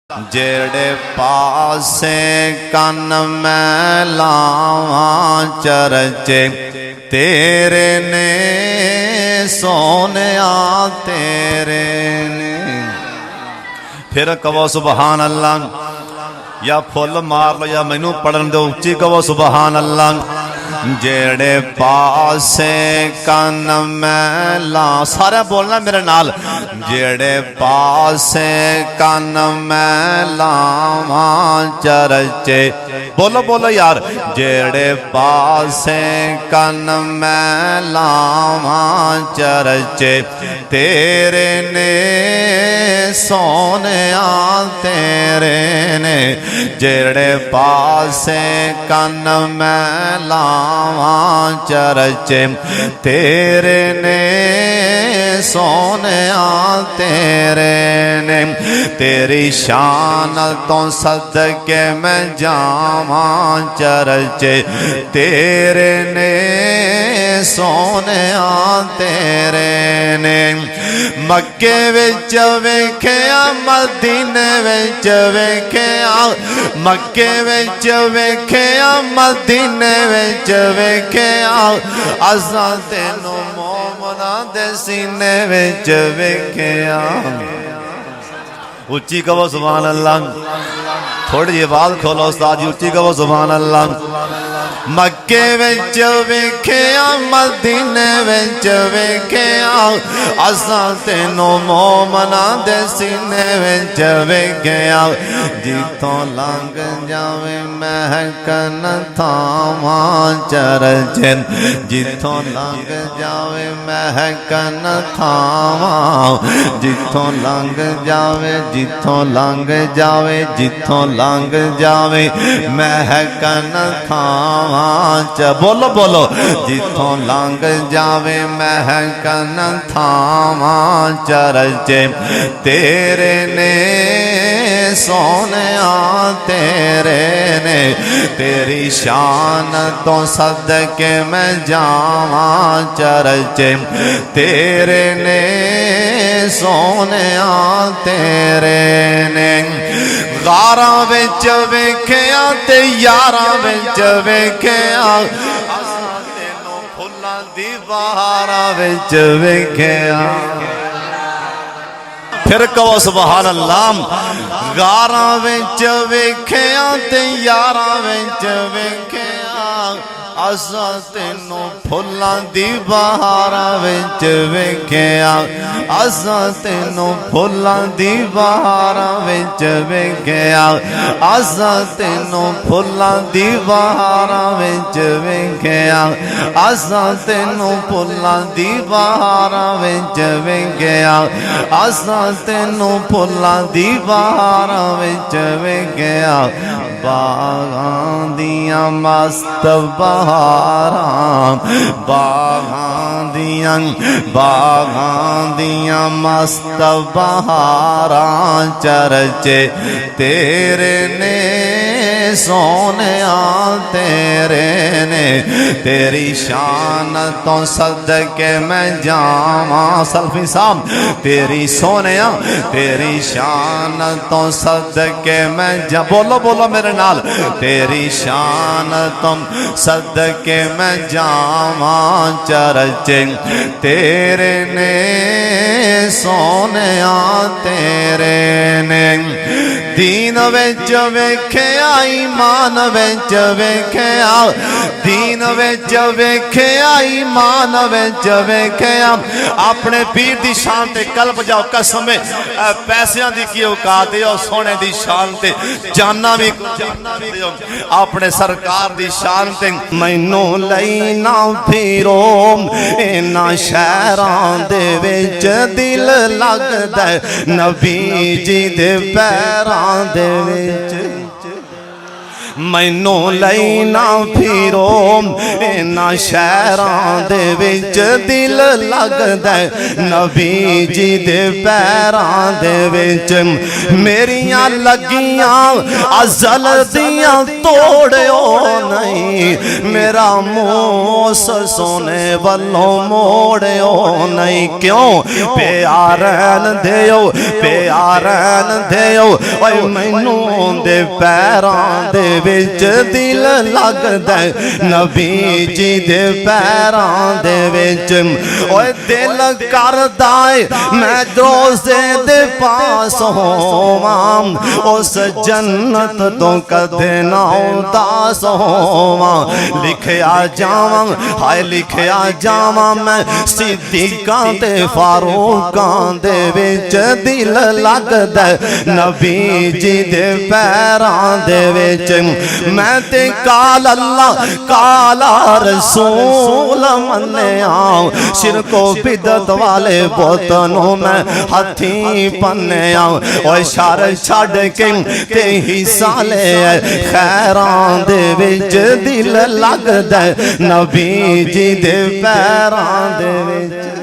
जेड़े पासे कन मैं लावां चरचे तेरे ने सोनिया तेरे ने। फिर कहो सुबहान अल्लाह, या फुल मार लो या मैनू पढ़न दो, उच्ची कहो सुबहान अल्लाह। जेड़े पासे कन मैं ला, सारे बोलना मेरे नाल। जेड़े पासे कन मैं लावां चरचे, बोलो बोलो यार। जेड़े पासे कन मैं लावां चरचे तेरे ने सोनिया तेरे ने। जेड़े पासे कन मैं लावां चरचे तेरे ने सोनिया तेरे ने। तेरी शान तो सदके मैं जावां चरचे तेरे ने सोनिया तेरे ने। मक्के विच वेख्या मदीने विच वेख्या, मक्के विच वेख्या मदीने विच वेख्या, असां तेनू मोमना दे सीने विच वेख्या। उच्ची कहो सुभान अल्लाह। थोड़ी जी आवाज खोलो उस्ताद जी, उच्ची कहो सुभान अल्लाह। मक्के विच वेख्या मदीने विच वेख्या, असां तेनू मोमना दे सीने विच वेख्या। जिथों लंघ जावे महकन थावां चरचे, जिथों लंघ जावे महकन थावां, जिथों लंघ जावे, जिथों लंघ जावे, जिथों लंघ जावे महकन थावां च, बोलो बोलो। जिथों लंघ जावे महकन थावां चरचे तेरे ने सोनिया तेरे ने। तेरी शान तो सदके मैं जावां चरचे तेरे ने सोनिया तेरे ने। गारां विच वेख्या ते यारां विच वेख्या, तेनू फुल्लां दी बहारां विच वेख्या। फिर कहो सुभान अल्लाह। गारां विच वेख्या ते यारां विच वेख्या, असां तेनू फुल्लां दी बहारां विच वेख्या, असां तेनू फुल्लां दी बहारां विच वेख्या, असां तेनू फुल्लां दी बहारां विच वेख्या, असां तेनू फुल्लां दी बहारां विच वेख्या, असां तेनू फुल्लां दी बहारां विच वेख्या। बागां दियां मस्त बहारां, बागां दियां मस्त बहारां चरचे तेरे ने सोनिया तेरे ने। तेरी शान तो सदके मैं जावां, सल्फी साहब तेरी सोनिया तेरी शान तो सदके मैं जा, बोलो बोलो मेरे नाल। तेरी शान तुम सदके मैं जावां चरचे तेरे ने सोनिया तेरे ने। दीन विच वेख्या ईमान विच वेख्या, दीन विच वेख्या ईमान विच वेख्या। अपने पीर दी शान ते कल्ब जाओ कसम पैसियां दी की औकात है, और सोने दी शान ते जाना भी अपने सरकार दी शान ते। मैनू लई ना फिरो इन्हां शहरां दे विच, दिल लगदा नबी जी दे पैरां दे विच। मैनू लैना फिरो इन्हां शहरां दे विच दिल लगदा नबी जी दे पैरां दे विच मेरियां लगियां अज़ल दियां तोड़ियो नहीं मेरा मुँह सोने वल्लों मोड़ियो नहीं क्यों प्यारन दियो ओए मैनू दे पैरां दे विच दिल लगदा नबी जी दे पैरां दे विच ओए दिल करदा मैं रोज़े दे पास होवां उस जन्नत तो कदे ना उदास होवां लिखया जावां हाय लिखया जावां मैं सिद्दीकां ते फारूकां दे विच दिल लगदा नबी जी दे पैरां दे विच मैं ते काल अल्लाह काला रसूल मन्निया शिरको बिदत वाले बोतनों मैं हथी पन्निया ओए शर छड़ के ते हिस्सा ले खैरां दे विच दिल लगदा नबी जी दे पैरां दे विच।